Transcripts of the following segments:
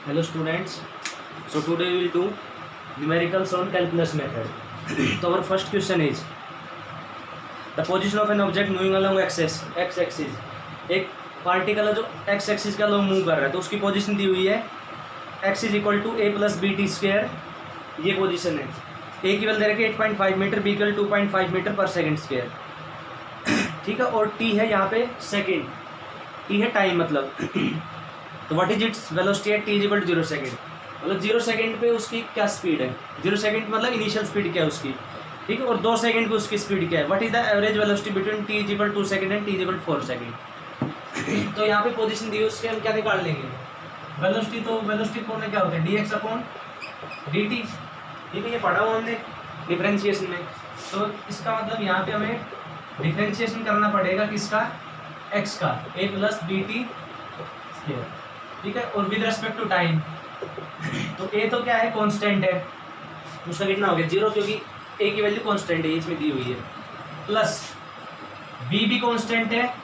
Hello students, so today we will do numericals on calculus method. So our first question is the position of an object moving along x axis. एक particle है जो x axis के along move कर रहा है, तो उसकी position दी हुई है x is equal to a plus b t square. ये पोजीशन है. a की वैल्यू दे रखी है 8.5 मीटर, b की 2.5 मीटर पर सेकेंड स्क्वायर. ठीक है, और t है यहाँ पे सेकेंड, t है टाइम मतलब. तो what is its velocity at t is equal to 0 second. मतलब 0 सेकेंड पे उसकी क्या स्पीड है, 0 सेकेंड मतलब इनिशियल स्पीड क्या है उसकी. ठीक है, और 2 सेकेंड पे उसकी स्पीड क्या है. What is the average velocity between t is equal to 2 second and t is equal to 4 second. तो यहाँ पे पोजीशन दी है उसके, हम क्या निकाल लेंगे वेलोसिटी. तो वेलोसिटी फॉर्मूला क्या होता है dx अपॉन dt. ठीक है, ये पढ़ा हुआ हमने डिफरेंशिएशन में. तो इसका मतलब यहाँ पे हमें डिफरेंशिएशन करना पड़ेगा किसका, x का, a plus b t square. ठीक है, और विद रेस्पेक्ट टू टाइम. तो a तो क्या है, कांस्टेंट है, उसका कितना हो गया 0, क्योंकि a की वैल्यू कांस्टेंट है, इसमें दी हुई है. प्लस b भी कांस्टेंट है,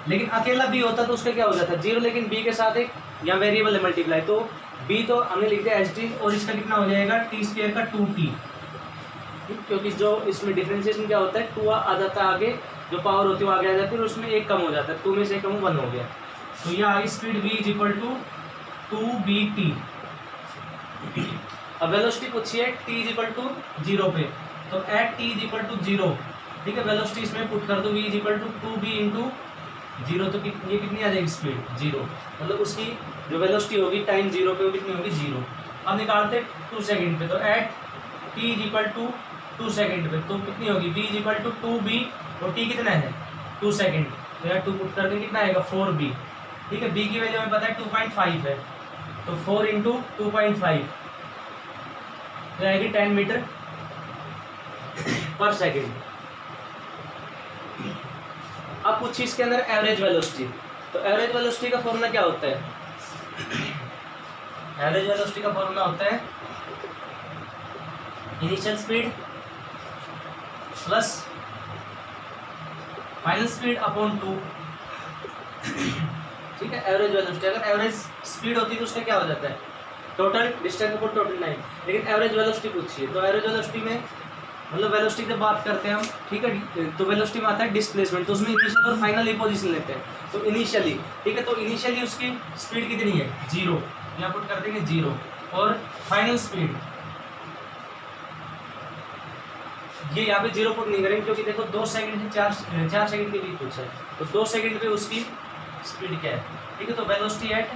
लेकिन अकेला b होता तो उसका क्या हो जाता 0, लेकिन b के साथ एक यहाँ वेरिएबल है मल्टीप्लाई, तो b तो हमने लिख दिया ht, और इसका कितना हो जाएगा t स्क्वायर का 2t. क्योंकि जो इसमें डिफरेंशिएशन क्या होता है, 2 आ जाता है आगे, जो पावर होती है वो आगे आ जाती है, और उसमें एक कम हो जाता है, 2 में से एक कम 1 हो गया. तो ये आगे speed v is equal to 2bt. अब वेलोसिटी पूछी है t इज इक्वल टू 0 पे, तो at t is equal to 0. ठीक है, वेलोसिटी इसमें पुट कर दो v is equal to 2b into 0. तो ये कितनी आ जाएगी स्पीड 0, मतलब उसकी जो वेलोसिटी होगी टाइम 0 पे वो कितनी होगी 0. अब निकालते 2 सेकेंड पे, तो at t is equal to 2 second पे तो कितनी होगी v is equal to 2b, और t कितना है 2 सेकेंड, तो यार 2 पुट करके कितना आएगा 4b. ठीक है, b की वैल्यू हमें पता है 2.5 है, तो 4 इंटू 2.5 तो आएगी 10 मीटर पर सेकेंड. अब कुछ इसके अंदर एवरेज वेलोसिटी. तो एवरेज वेलोसिटी का फॉर्मूला क्या होता है, एवरेज वेलोसिटी का फॉर्मूला होता है initial speed plus final speed upon 2. ठीक है, एवरेज वेलोसिटी. अगर एवरेज स्पीड होती है तो उसका क्या हो जाता है total distance upon total time, लेकिन एवरेज वेलोसिटी पूछिए. तो एवरेज वेलोसिटी में मतलब वेलोसिटी की जब बात करते हैं हम, ठीक है, तो वेलोसिटी में आता है डिस्प्लेसमेंट, तो उसमें इनिशियल और फाइनल एक पोजीशन लेते हैं. तो इनिशियली, ठीक है, तो इनिशियली उसकी स्पीड कितनी है 0, यहाँ पुट कर देंगे 0, और फाइनल स्पीड ये यहाँ पे 0 पुट नहीं करेंगे, क्योंकि देखो 2 सेकंड से 4 सेकंड के बीच पूछा है, तो 2 सेकंड पे उसकी स्पीड क्या है. ठीक है, तो वेलोसिटी एट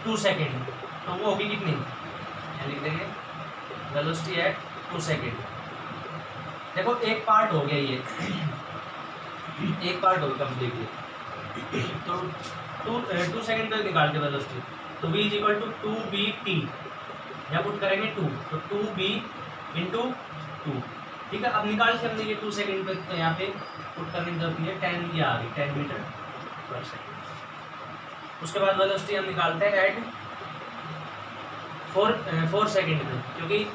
2 सेकंड, तो वो होगी कितनी, लिख देंगे वेलोसिटी एट 2 सेकंड. देखो एक पार्ट हो गया, ये एक पार्ट हो गया कम्प्लीटली. तो 2 सेकंड तक निकाल के वेलोसिटी, तो v is equal to 2bt, यहाँ पुट करेंगे 2, तो 2b इंटू 2. ठीक है, अब निकाल के हमने ये 2 सेकंड पे, तो यहाँ पे पुट करने की जरूरत है 10, ये आ गई 10 मीटर पर सेकंड. उसके बाद वेलोसिटी हम निकालते हैं एट 4 सेकंड में, क्योंकि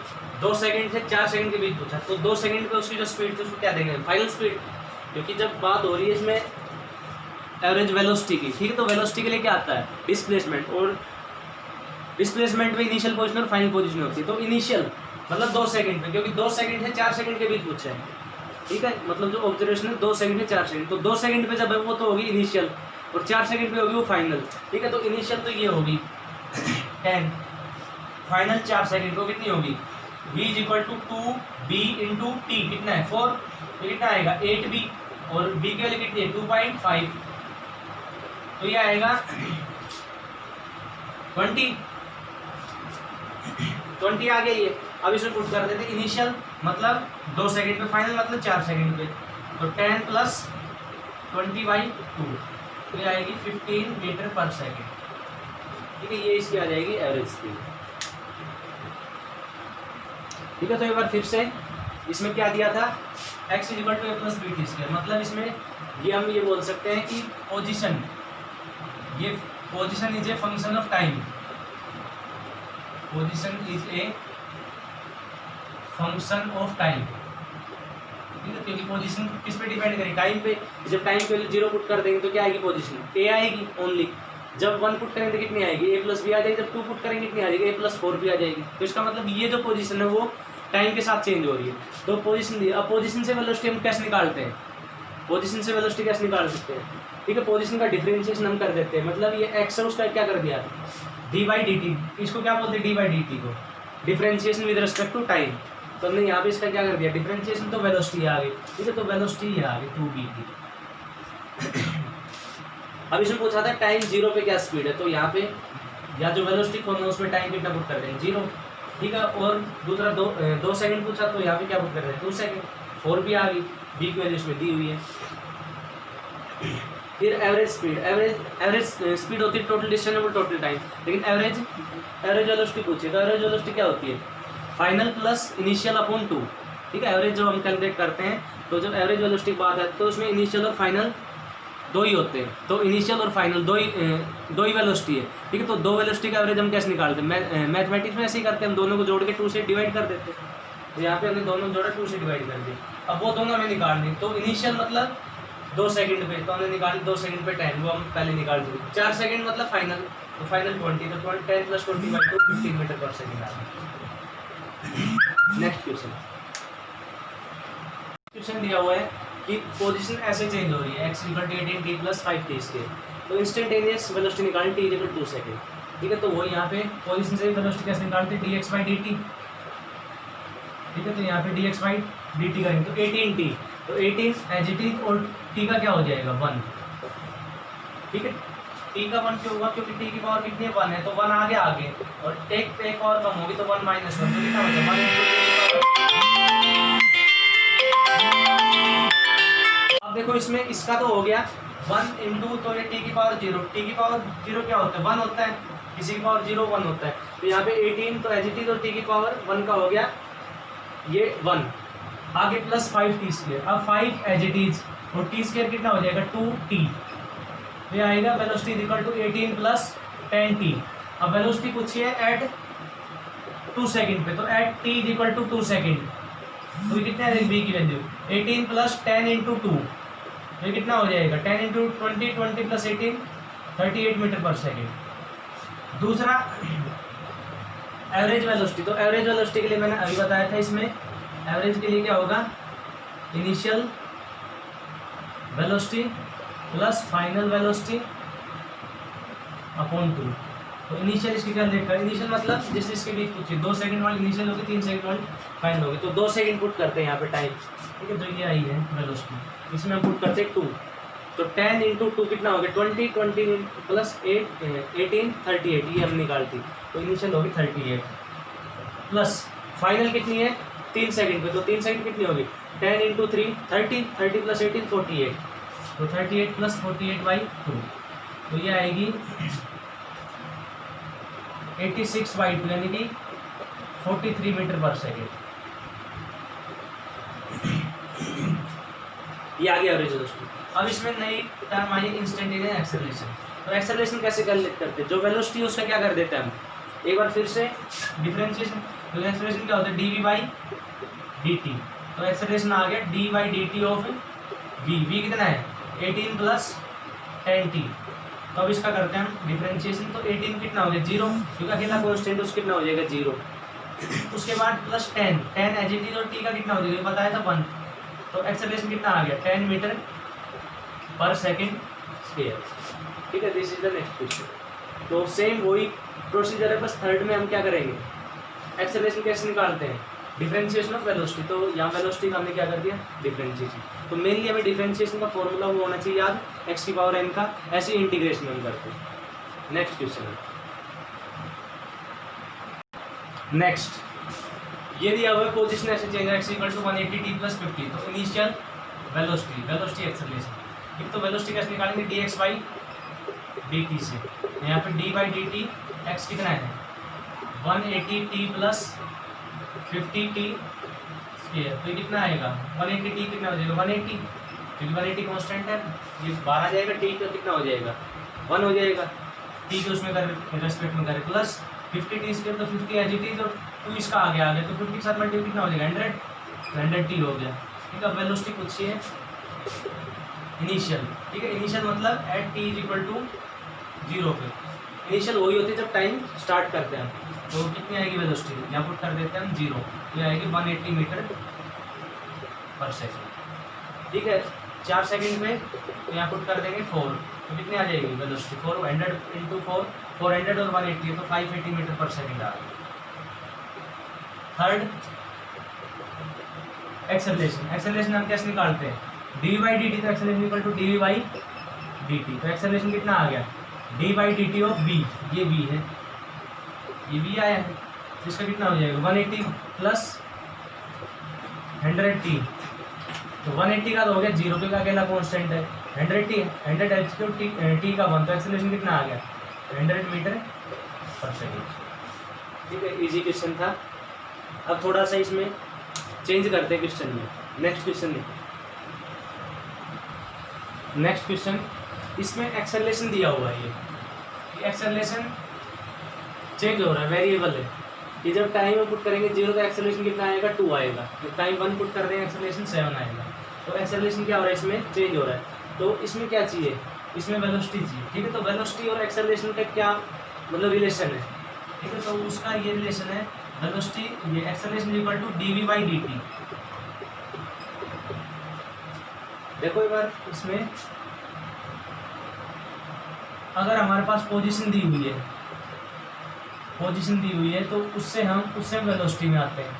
2 सेकंड से 4 सेकंड के बीच पूछा, तो 2 सेकंड पे उसकी जो स्पीड थी उसको क्या देंगे फाइनल स्पीड, क्योंकि जब बात हो रही है इसमें एवरेज वेलोसिटी की. ठीक है, तो वेलोसिटी के लिए क्या आता है डिस्प्लेसमेंट, और डिस्प्लेसमेंट में इनिशियल पोजीशन और फाइनल पोजीशन होती है. तो इनिशियल मतलब 2 सेकंड पे, क्योंकि 2 सेकंड से 4 सेकंड के बीच पूछा है. ठीक है, मतलब जो ऑब्जर्वेशन है 2 सेकंड से 4 सेकंड, तो 2 सेकंड पे जब है वो तो होगी इनिशियल, और 4 सेकंड पे होगी वो फाइनल. ठीक है, तो इनिशियल तो ये होगी 10, फाइनल 4 सेकंड को कितनी होगी v is equal to 2b into t, कितना है 4, तो कितना आएगा 8b, और b की वैल्यू कितनी है 2.5, तो ये आएगा 20 आ गया ये. अब इसमें पुट कर देते इनिशियल मतलब 2 सेकंड पे, फाइनल मतलब 4 सेकंड पे, तो 10 प्लस 20/2, तो ये आएगी 15 मीटर पर सेकंड. ठीक है, ये इसकी आ जाएगी एवरेज स्पीड. ठीक है, तो एक बार फिर से इसमें क्या दिया था x is equal to a plus b t square, मतलब इसमें ये हम ये बोल सकते हैं कि position is a function of time. Position is a function of time. ठीक है, क्योंकि पोजीशन किस पे डिपेंड करेगी टाइम पे. जब टाइम पे 0 पुट कर देंगे तो क्या आएगी पोजीशन a आएगी ओनली. जब 1 पुट करेंगे तो कितनी आएगी, a प्लस बी आ जाएगी, जब 2 पुट करेंगे कितनी आ जाएगी, a प्लस 4 भी आ जाएगी। तो इसका मतलब ये जो पोजीशन है वो टाइम के साथ चेंज हो रही है। तो पोजीशन दी, अब पोजीशन से वेलोसिटी हम कैसे निकालते हैं, पोजीशन से वेलोसिटी कैसे निकाल सकते हैं, ठीक है, पोजीशन का डिफरेंशिएशन हम कर देते हैं, मतलब ये एक्स है उसका क्या कर दिया डी बाई डी टी, इसको क्या बोलते हैं डी बाई डी टी को, differentiation with respect to time. तो हमने यहाँ पे इसका क्या कर दिया डिफरेंशिएशन, तो वेलोसिटी आ गई, ठीक है, तो वेलोसिटी आ गई 2bt। अब इसमें पूछा था टाइम 0 पे क्या स्पीड है, तो यहाँ पे या जो वेलोसिटी फॉर्म है उसमें टाइम कितना पुट कर देंगे 0, ठीक है, और दूसरा 2 सेकंड पूछा तो यहाँ पे क्या पुट कर रहे हैं 2 सेकंड, 4 भी आ गई, बी की वैल्यू इसमें दी हुई है। फिर एवरेज स्पीड, एवरेज स्पीड होती है टोटल डिस्टेंस और टोटल टाइम, लेकिन एवरेज वेलोसिटी पूछिए तो एवरेज वेलोसिटी क्या होती है फाइनल प्लस इनिशियल अपॉन 2, ठीक है, एवरेज जो हम कैलकुलेट करते हैं तो जब एवरेज वेलोसिटी की बात है तो उसमें इनिशियल और फाइनल दो ही होते हैं, तो इनिशियल और फाइनल दो ही वेलोसिटी है, ठीक है, तो दो वेलोसिटी का एवरेज हम कैसे निकालते हैं, मैथमेटिक्स में ऐसे ही करते हैं, हम दोनों को जोड़ के 2 से डिवाइड कर देते हैं, तो यहाँ पे हमने दोनों जोड़ा 2 से डिवाइड कर दिया। अब वो दोनों हमें निकालनी, तो इनिशियल मतलब 2 सेकंड पे, तो हमने निकाली 2 सेकंड पे 10, वो हम पहले निकाल दिए। 4 सेकंड मतलब फाइनल, तो फाइनल 20, तो 10 प्लस 20/2 15 मीटर पर सेकंड आ गया। नेक्स्ट क्वेश्चन दिया हुआ है कि पोजीशन ऐसे चेंज हो रही है x = 18t + 5t², तो इंस्टेंटेनियस वेलोसिटी निकालनी t = 2 सेकंड, ठीक है, तो वो यहाँ पे पोजीशन से वेलोसिटी कैसे निकालते हैं dx/dt, ठीक है, तो यहाँ पे dx/dt करेंगे तो 18t, तो 18 एज इट इज और t का क्या हो जाएगा 1, ठीक है, t का 1 क्यों होगा क्योंकि t की पावर कितनी है 1 है, तो 1 आगे और एक और कम होगी तो 1 - 1, तो कितना हो जाएगा 1 × अब देखो इसमें इसका तो हो गया 1 × तो ये t की पावर 0, t की पावर 0 क्या होता है 1 होता है, किसी की पावर 0 1 होता है, तो यहाँ पे 18 तो एज इट इज और t की पावर 1 का हो गया ये 1, आगे प्लस 5t², अब 5 एज इट इज और t² कितना हो जाएगा 2t, ये आएगा वेलोसिटी इक्वल टू 18 + 10t। अब वेलोसिटी पूछिए एट 2 सेकंड पे, तो एट t = 2 सेकंड, तो ये कितना है b की वैल्यू 18 + 10 × 2, तो ये कितना हो जाएगा 10 × 20, 20 + 18 38 मीटर पर सेकंड। दूसरा एवरेज वेलोसिटी, तो एवरेज वेलोसिटी के लिए मैंने अभी बताया था, इसमें एवरेज के लिए क्या होगा initial velocity plus final velocity upon 2, तो इनिशियल इसकी क्या देखा, इनिशियल मतलब जिस इसके बीच पूछिए 2 सेकंड वाली इनिशियल होगी, 3 सेकंड वाली फाइनल होगी, तो 2 सेकंड पुट करते हैं यहाँ पे टाइम, ठीक है, तो ये आई है वेलोसिटी, इसमें हम पुट करते हैं 2, तो 10 × 2 कितना हो गया 20, 20 + 8 18 38, ये हम निकालती, तो इनिशियल होगी 38 प्लस फाइनल कितनी है 3 सेकंड पे, तो 3 सेकंड कितनी होगी 10 × 3 30, 30 + 18 48, तो 38 + 48/2, तो ये आएगी 86/2 यानी कि 43 मीटर पर सेकेंड। ये आ गया एवरेज वेलोसिटी। अब इसमें नई टर्म आई इंस्टेंटेनियस एक्सेलरेशन। तो एक्सेलरेशन कैसे कैलकुलेट करते हैं, जो वेलोसिटी है उसका क्या कर देते हैं हम, एक बार फिर से डिफरेंशिएशन, तो एक्सेलरेशन क्या होता है dv/dt, तो एक्सेलरेशन आ गया d/dt ऑफ v कितना है 18 + 10t, तो अब इसका करते हैं हम डिफरेंशिएशन, तो 18 कितना हो गया 0, क्योंकि अकेला कांस्टेंट उसका कितना हो जाएगा 0, उसके बाद प्लस 10 एज इट इज और t का कितना हो जाएगा बताया था 1, तो एक्सेलरेशन कितना आ गया 10 मीटर पर सेकेंड स्क्वायर, ठीक है, this is the next question. तो सेम वही प्रोसीजर है, बस थर्ड में हम क्या करेंगे एक्सेलरेशन कैसे निकालते हैं डिफरेंशिएशन ऑफ वेलोसिटी, तो यहाँ वेलोसिटी का हमने क्या कर दिया डिफरेंशिएशन, तो मेनली हमें डिफरेंशिएशन का फॉर्मूला वो होना चाहिए याद x⁴n का, ऐसे इंटीग्रेशन हम करते हैं। नेक्स्ट क्वेश्चन है, नेक्स्ट ये दिया हुआ है पोजीशन ऐसे चेंज है x = 180t + 50, तो इनिशियल वेलोसिटी एक्सेलरेशन, एक तो वेलोसिटी कैसे निकालेंगे dx/dt से, यहाँ पे d/dt x कितना है 180t + 50t², तो ये कितना आएगा 180t कितना हो जाएगा 180, क्योंकि 180 कांस्टेंट है, ये 12 जाएगा, t का कितना हो जाएगा 1 हो जाएगा, t के उसमें कर रेस्पेक्ट में करें प्लस 50t², तो 50 एज इट इज और 2 इसका आ गया, तो 50 के साथ मल्टीप्लाई कितना हो जाएगा 100t हो गया, ठीक है। वेलोसिटी पूछिए इनिशियल, ठीक है, इनिशियल मतलब एट t = जीरो पे। इनिशियल वही होती है जब टाइम स्टार्ट करते हैं, तो कितनी आएगी वेलोसिटी, यहाँ पुट कर देते हैं हम 0, ये आएगी 180 मीटर पर सेकेंड। ठीक है, 4 सेकेंड में तो यहाँ पुट कर देंगे 4, तो कितनी आ जाएगी वेलोसिटी, 400 इंटू 4, 400 और 180 है तो 580 मीटर पर सेकेंड आ गई। थर्ड एक्सेलरेशन, एक्सेलरेशन हम कैसे निकालते हैं, डी बाई डी टी, तो acceleration equal to d v by d t. तो एक्सेलरेशन कितना आ गया, d by d t of v, ये वी है, ये वी आया है, इसका कितना हो जाएगा 180 प्लस 100t, तो 180 का तो हो गया 0 पे का अकेला कॉन्स्टेंट है, 100 एच तो टी का 1, तो एक्सेलरेशन कितना आ गया 100 मीटर पर सेकेंड। ठीक है, इजी क्वेश्चन था। अब थोड़ा सा इसमें चेंज करते हैं क्वेश्चन में, नेक्स्ट क्वेश्चन में। नेक्स्ट क्वेश्चन, इसमें एक्सेलरेशन दिया हुआ है, ये एक्सेलरेशन चेंज हो रहा है, वेरिएबल है। ये जब टाइम में पुट करेंगे 0 तो एक्सेलरेशन कितना आएगा 2 आएगा, जब टाइम 1 पुट कर देंगे एक्सेलरेशन 7 आएगा। तो एक्सेलरेशन क्या हो रहा है, इसमें चेंज हो रहा है। तो इसमें क्या चाहिए, इसमें वेलोसिटी चाहिए। ठीक है, तो वेलोसिटी और एक्सेलरेशन का क्या मतलब रिलेशन है, ठीक है, तो उसका ये रिलेशन है, वेलोसिटी ये acceleration equal to d v by d t. देखो एक बार इसमें अगर हमारे पास पोजीशन दी हुई है, पोजीशन दी हुई है, तो उससे हम वेलोसिटी में आते हैं।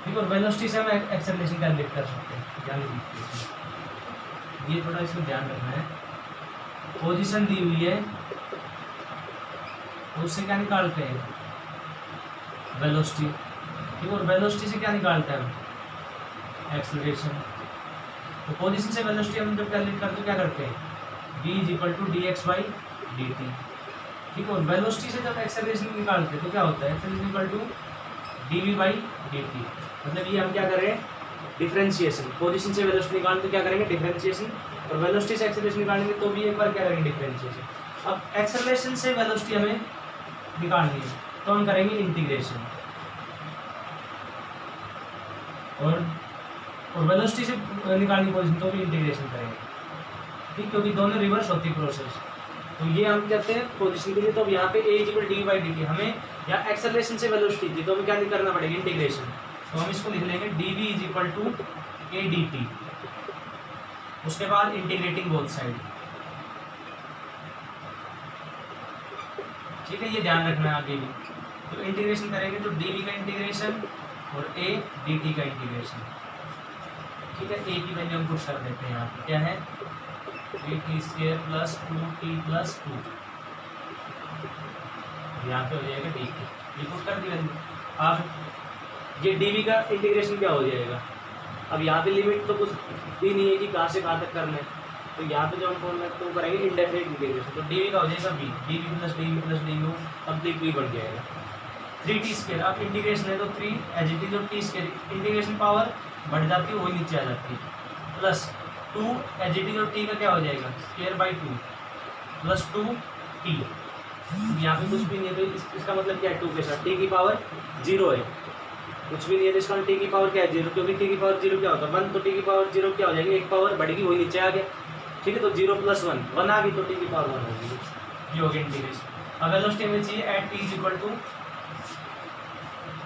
ठीक है, और वेलोसिटी से हम एक्सेलरेशन कैलकुलेट कर सकते हैं। ध्यान दीजिए, ये थोड़ा इसमें ध्यान रखना है। पोजीशन दी हुई है, उससे क्या निकालते हैं वेलोसिटी। ठीक है, और वेलोसिटी से क्या निकालते हैं हम एक्सेलरेशन। तो पोजीशन से वेलोसिटी हम जब कैलकुलेट करते हैं क्या करते हैं, v is equal to d x by d t. ठीक है, और वेलोसिटी से जब एक्सेलरेशन निकालते हैं तो क्या होता है, acceleration equal to d v by d t. मतलब ये हम क्या कर रहे हैं, डिफरेंशिएशन। पोजीशन से वेलोसिटी निकालते तो क्या करेंगे डिफरेंशिएशन, और वेलोसिटी से एक्सेलरेशन निकालेंगे तो भी एक बार क्या करेंगे डिफरेंशिएशन। अब एक्सेलरेशन से वेलोसिटी हमें निकालनी है तो हम करेंगे इंटीग्रेशन, और वेलोसिटी से निकालनी पोजीशन तो भी इंटीग्रेशन करेंगे। ठीक, क्योंकि दोनों रिवर्स होती प्रोसेस। तो ये हम कहते हैं पोजीशन के लिए, तो अब यहाँ पे a equal D by d T, हमें यहाँ एक्सेलरेशन से वेलोसिटी थी तो हमें क्या नहीं करना पड़ेगा इंटीग्रेशन। तो हम इसको लिख लेंगे d v is equal to a d t, उसके बाद इंटीग्रेटिंग बोथ साइड। ठीक है, ये ध्यान रखना है आगे भी। तो इंटीग्रेशन करेंगे तो डी वी का इंटीग्रेशन और ए डी टी का इंटीग्रेशन। ठीक है, ए की वैल्यू हम पुट कर देते हैं यहाँ पे, क्या है 3t² प्लस 2t प्लस 2, यहाँ पे हो जाएगा डी की, पुट कर दिया। अब ये डी वी का इंटीग्रेशन क्या हो जाएगा, अब यहाँ पे लिमिट तो कुछ भी नहीं है कि कहाँ से कहाँ तक करना है, तो यहाँ पे जो हम बोल रहे हैं तो करेंगे इंडेफिनिट इंटीग्रेशन। तो डी वी का हो जाएगा v, d v plus d v plus d v, अब डी वी बढ़ जाएगा 3t²। अब इंटीग्रेशन है तो 3 एज इट इज और t², इंटीग्रेशन पावर बढ़ जाती है वही नीचे आ जाती है, प्लस 2 एज इट इज और t का क्या हो जाएगा स्क्वायर बाई 2 प्लस 2t। यहाँ पे कुछ भी नहीं है तो इसका मतलब क्या है 2 के साथ t की पावर 0 है, कुछ भी नहीं है तो इसका t की पावर क्या है 0, क्योंकि t की पावर 0 क्या होता है 1, तो t की पावर 0 क्या हो जाएगी, एक पावर बढ़ेगी वही नीचे आ गया। ठीक है, तो 0 प्लस 1 आ गई तो t की पावर 1 होगी, ये हो गया इंटीग्रेशन। अब वेलोसिटी हमें चाहिए at t is equal to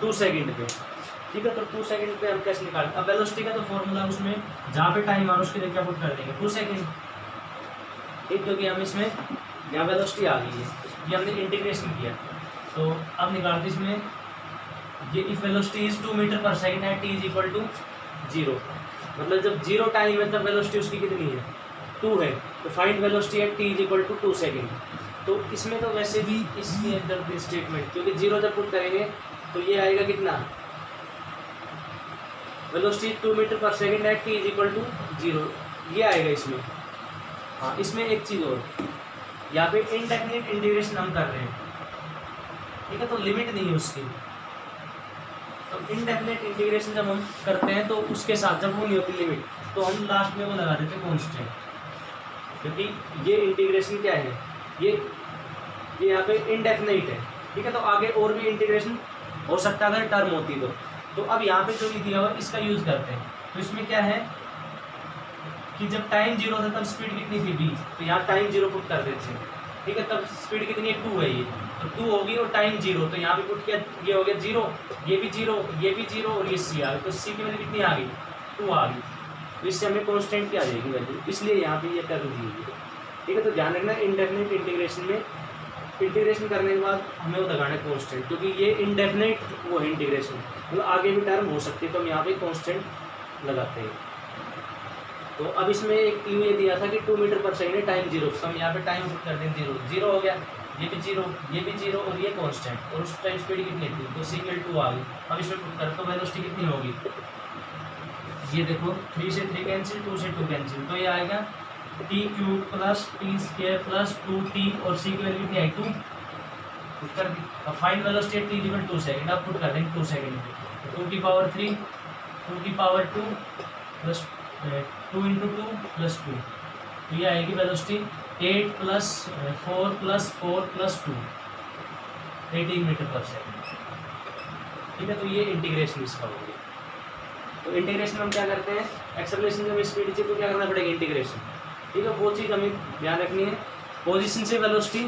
2 second पे। ठीक है, तो 2 सेकेंड पे हम कैसे निकालते हैं, अब वेलोसिटी का तो फॉर्मूला उसमें जहाँ पे टाइम आ रहा है उसके लिए क्या पुट कर देंगे 2 सेकेंड। ठीक, क्योंकि हम इसमें यहाँ वेलोसिटी आ गई है, ये हमने इंटीग्रेशन किया, तो अब निकालते इसमें ये if velocity is 2 metre per second at t is equal to 0, मतलब जब 0 टाइम है तब वेलोसिटी उसकी कितनी है 2 है, तो find velocity at t is equal to 2 second. तो इसमें तो वैसे भी इसके अंदर स्टेटमेंट, क्योंकि 0 जब पुट करेंगे तो ये आएगा कितना, velocity 2 metre per second at t is equal to 0, ये आएगा इसमें। हाँ, इसमें एक चीज़ और, यहाँ पे इनडेफिनिट इंटीग्रेशन हम कर रहे हैं। ठीक है, तो लिमिट नहीं है उसकी, तो इनडेफिनिट इंटीग्रेशन जब हम करते हैं तो उसके साथ जब वो नहीं होती लिमिट तो हम लास्ट में वो लगा देते हैं कॉन्स्टेंट, क्योंकि ये इंटीग्रेशन क्या है, ये यहाँ पे इनडेफिनिट है। ठीक है, तो आगे और भी इंटीग्रेशन हो सकता है अगर टर्म होती तो अब यहाँ पे जो नहीं दिया हुआ इसका यूज़ करते हैं। तो इसमें क्या है कि जब टाइम 0 था तब स्पीड कितनी थी v, तो यहाँ टाइम 0 पुट कर देते हैं। ठीक है, तब स्पीड कितनी है 2 है ये, तो 2 होगी और टाइम 0, तो यहाँ पे पुट किया, ये हो गया 0, ये भी 0, ये भी 0 और ये सी आ गई, तो सी की वैल्यू कितनी आ गई 2 आ गई, तो इससे हमें कॉन्स्टेंट की आ जाएगी वैल्यू, इसलिए यहाँ पे ये कर दी है। ठीक है, तो ध्यान रखना इंडेफिनिट इंटीग्रेशन में इंटीग्रेशन करने के बाद हमें वो लगाना है कॉन्स्टेंट, क्योंकि ये इंडेफिनिट वो है इंटीग्रेशन, मतलब आगे भी टर्म हो सकती है, तो हम यहाँ पे कॉन्स्टेंट लगाते हैं। तो अब इसमें एक क्लू ये दिया था कि 2 मीटर पर सेकेंड है, टाइम 0, तो हम यहाँ पे टाइम पुट कर दें 0, 0 हो गया, ये भी 0, ये भी 0 और ये कॉन्स्टेंट, और उस टाइम स्पीड कितनी थी, तो सिग्नल 2 आ गई। अब इसमें पुट कर तो वेलोसिटी कितनी होगी, ये देखो 3 से 3 कैंसिल, 2 से 2 कैंसिल, तो ये आएगा t³ plus t² plus 2t और c की वैल्यू कितनी आई 2, पुट कर दी। अब फाइंड वेलोसिटी t 2 सेकंड, अब पुट कर देंगे 2 सेकंड पे, 2 की पावर 3, 2 की पावर 2 प्लस 2 × 2 प्लस 2, तो ये आएगी velocity 8 plus 4 plus 4 plus 2, 18 metre per second. ठीक है, तो ये इंटीग्रेशन इसका हो गया। तो इंटीग्रेशन हम क्या करते हैं, एक्सेलरेशन जब स्पीड से तो क्या करना पड़ेगा इंटीग्रेशन। ठीक है, वो चीज़ हमें ध्यान रखनी है, पोजीशन से वेलोसिटी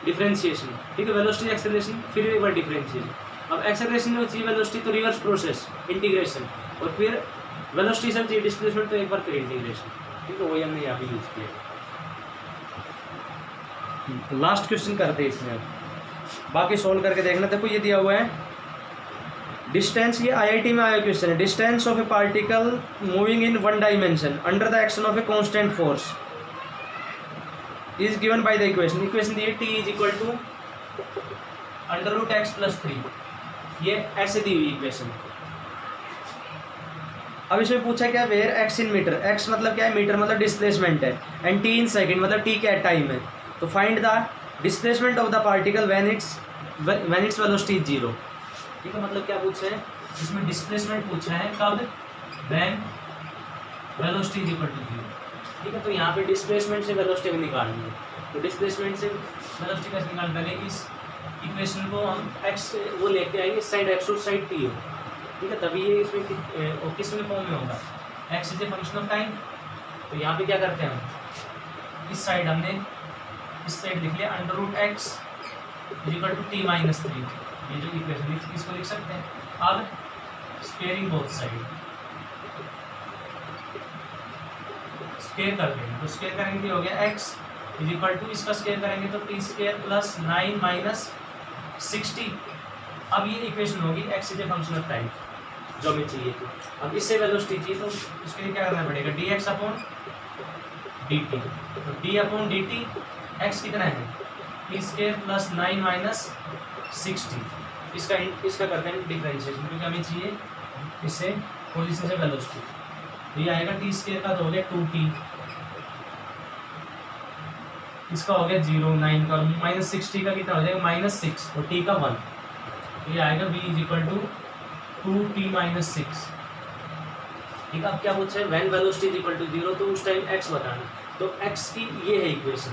डिफरेंशिएशन, ठीक है, वेलोसिटी एक्सेलरेशन फिर एक बार डिफरेंशिएशन। अब एक्सेलरेशन में चाहिए वेलोसिटी तो रिवर्स प्रोसेस इंटीग्रेशन, और फिर वेलोसिटी से चाहिए डिस्प्लेसमेंट तो एक बार फिर इंटीग्रेशन। ठीक है, वही हमने यहाँ पे यूज किया। लास्ट क्वेश्चन करते हैं इसमें, बाकी सोल्व करके देखना। देखो ये दिया हुआ है डिस्टेंस, ये आईआईटी में आया क्वेश्चन है, distance of a particle moving in 1 dimension under the action of a constant force is given by the equation. Equation दी है t is equal to √x + 3, ये ऐसे दी हुई इक्वेशन। अब इसमें पूछा क्या, where x in metre, x मतलब क्या है मीटर, मतलब डिस्प्लेसमेंट है, एंड t इन सेकंड मतलब t क्या टाइम है, तो find the displacement of the particle when its velocity 0। ठीक है, मतलब क्या पूछा है इसमें, डिस्प्लेसमेंट पूछा है कब, when velocity is equal to 0। ठीक है, तो यहाँ पे डिस्प्लेसमेंट से वेलोसिटी को निकालनी है, तो डिस्प्लेसमेंट से वेलोसिटी कैसे निकाल, पहले इस इक्वेशन को हम x वो लेके आएंगे, साइड x और साइड t हो। ठीक है, तभी ये इसमें किस में फॉर्म में होगा, x is a function of time. तो यहाँ पे क्या करते हैं हम, इस साइड हमने इस साइड लिख लिया √x = t - 3, ये जो इक्वेशन इसको लिख सकते हैं। अब स्क्वेयरिंग बोथ साइड, स्क्वेयर कर देंगे, तो स्क्वेयर करेंगे हो गया x = इसका स्क्वेयर करेंगे तो t² + 9 - 60। अब ये इक्वेशन होगी x is a function of time जो हमें चाहिए थी। अब इससे वेलोसिटी चाहिए तो उसके लिए क्या करना पड़ेगा, dx/dt, तो d/dt x कितना है t² + 9 - 60, इसका करते हैं डिफरेंशिएशन, क्योंकि हमें चाहिए इससे पोजीशन से वेलोसिटी, तो ये आएगा t² का तो हो गया 2t, इसका हो गया 0, 9 का, -60 का कितना हो जाएगा -6 और t का 1, तो ये आएगा v = 2t - 6। ठीक है, अब क्या पूछा है, व्हेन वेलोसिटी = 0, तो उस टाइम x बताना, तो x की ये है इक्वेशन।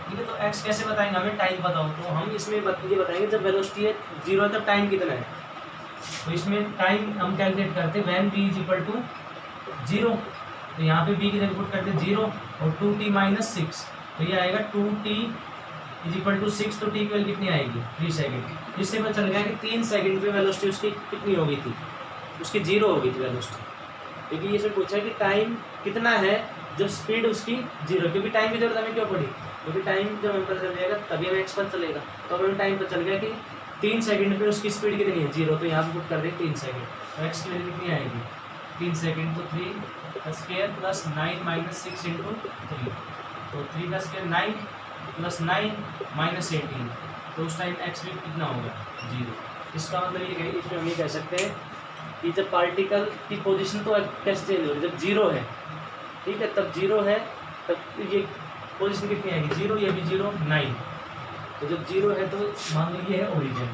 ठीक है, तो x कैसे बताएंगे, हमें टाइम बताओ, तो हम इसमें ये बताएंगे जब वेलोसिटी है 0 है तब टाइम कितना है, तो इसमें टाइम हम कैलकुलेट करते हैं व्हेन v = 0, तो यहाँ पे v की जगह पुट करते हैं 0 और 2t - 6, तो ये आएगा 2t = 6, तो t की वैल्यू कितनी आएगी 3 सेकंड। इससे पता चल गया कि 3 सेकंड पे वेलोसिटी उसकी कितनी हो गई थी, उसकी 0 हो गई थी वेलोसिटी, क्योंकि ये से पूछा कि टाइम कितना है जब स्पीड उसकी 0, क्योंकि टाइम की जरूरत हमें क्यों पड़ी, क्योंकि टाइम जब हमें पता चल जाएगा तभी हमें एक्स पता चलेगा, तो हमें टाइम पता चल गया कि 3 सेकंड पे उसकी स्पीड कितनी है 0, तो यहाँ पे पुट कर दें 3 सेकंड, तो एक्स की वैल्यू कितनी आएगी 3 सेकंड, तो 3² + 9 - 6 × 3, तो 3² 9 + 9 - 18, तो उस टाइम एक्स भी कितना होगा 0। इसका मतलब ये है, इसमें हम ये कह सकते हैं कि जब पार्टिकल की पोजीशन तो कैसे चेंज हो रही है, जब 0 है, ठीक है, तब 0 है तब ये पोजीशन कितनी आएगी 0, ये भी 0, 9, तो जब 0 है तो मान लो ये है ओरिजिन,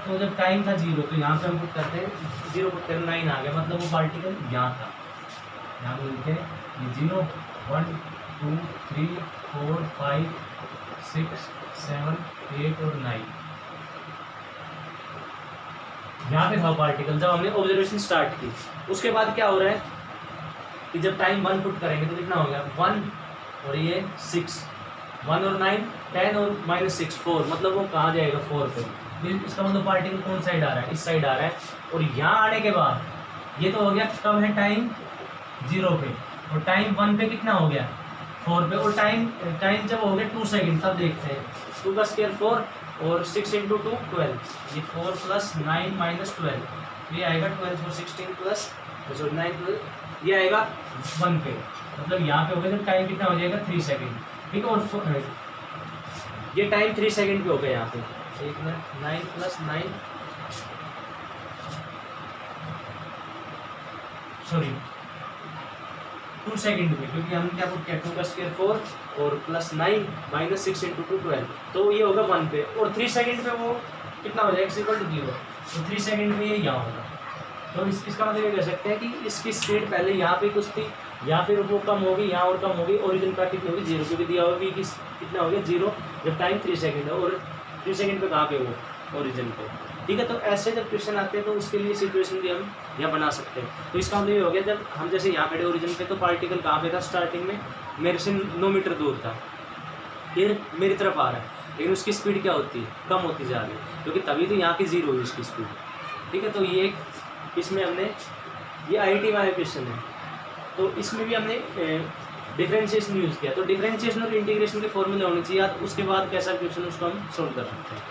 तो जब टाइम था 0, तो यहाँ पे हम पुट करते हैं 0 पुट कर 9 आ गया, मतलब वो पार्टिकल यहाँ था, यहाँ पे लिखते हैं ये 0, 1 2 3 4 5 6 7 8 और 9, यहाँ पे था पार्टिकल जब हमने ऑब्जर्वेशन स्टार्ट की। उसके बाद क्या हो रहा है कि जब टाइम 1 पुट करेंगे तो कितना हो गया 1 और ये 6, 1 और 9 10 और -6 4, मतलब वो कहाँ जाएगा 4 पे। इसका मतलब पार्टिकल कौन साइड आ रहा है, इस साइड आ रहा है। और यहाँ आने के बाद ये तो हो गया कब है, टाइम 0 पे, और टाइम 1 पे कितना हो गया 4 पे, और टाइम जब हो गया 2 सेकेंड तब देखते हैं। 2 का स्क्वायर 4 और 6 × 2 12, ये 4 + 9 - 12, ये आएगा 12 और 16 प्लस 9 ये आएगा 1 पे, मतलब यहाँ पे हो गया जब टाइम कितना हो जाएगा 3 सेकेंड, ठीक है। और ये टाइम 3 सेकेंड पे हो गया यहाँ पे, 1 मिनट 9 + 9 सॉरी 2 सेकेंड पे, क्योंकि हमने क्या पुट किया 2 का स्क्वायर 4 और +9 - 6 × 2 12, तो ये होगा 1 पे। और 3 सेकेंड पे वो कितना हो जाएगा, = 0, तो 3 सेकेंड पे ये यहाँ होगा। तो इसका मतलब ये कह सकते हैं कि इसकी स्पीड पहले यहाँ पे कुछ थी, या फिर वो कम होगी, यहाँ और कम होगी, ओरिजिन का कितनी होगी 0, क्योंकि दिया होगा कि कितना हो गया 0 जब टाइम 3 सेकेंड है, और 3 सेकेंड पे कहाँ पे वो ओरिजिन पे, ठीक है। तो ऐसे जब क्वेश्चन आते हैं तो उसके लिए सिचुएशन भी हम यहाँ बना सकते हैं। तो इसका मतलब ये हो गया, जब हम जैसे यहाँ खड़े ओरिजिन पे, तो पार्टिकल कहाँ पे था स्टार्टिंग में, मेरे से 9 मीटर दूर था, फिर मेरी तरफ आ रहा है, लेकिन उसकी स्पीड क्या होती है, कम होती जा रही है, क्योंकि तभी तो यहाँ की 0 हुई इसकी स्पीड, ठीक है। तो ये एक इसमें हमने ये IIT वाले क्वेश्चन है, तो इसमें भी हमने डिफरेंशिएशन यूज़ किया। तो डिफरेंशिएशन और इंटीग्रेशन के फॉर्मूले होने चाहिए, उसके बाद कैसा क्वेश्चन उसको हम सोल्व कर सकते हैं,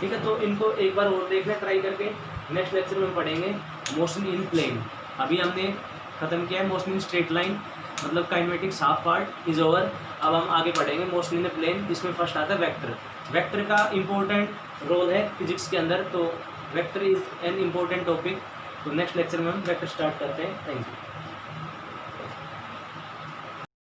ठीक है। तो इनको एक बार और देखना ट्राई करके, नेक्स्ट लेक्चर में पढ़ेंगे मोशन इन प्लेन। अभी हमने ख़त्म किया है मोशन इन स्ट्रेट लाइन, मतलब kinematics half part is over. अब हम आगे पढ़ेंगे मोशन इन प्लेन, इसमें फर्स्ट आता है वेक्टर। वेक्टर का इम्पोर्टेंट रोल है फिजिक्स के अंदर, तो vector is an important topic. तो नेक्स्ट लेक्चर में हम वेक्टर स्टार्ट करते हैं। Thank you.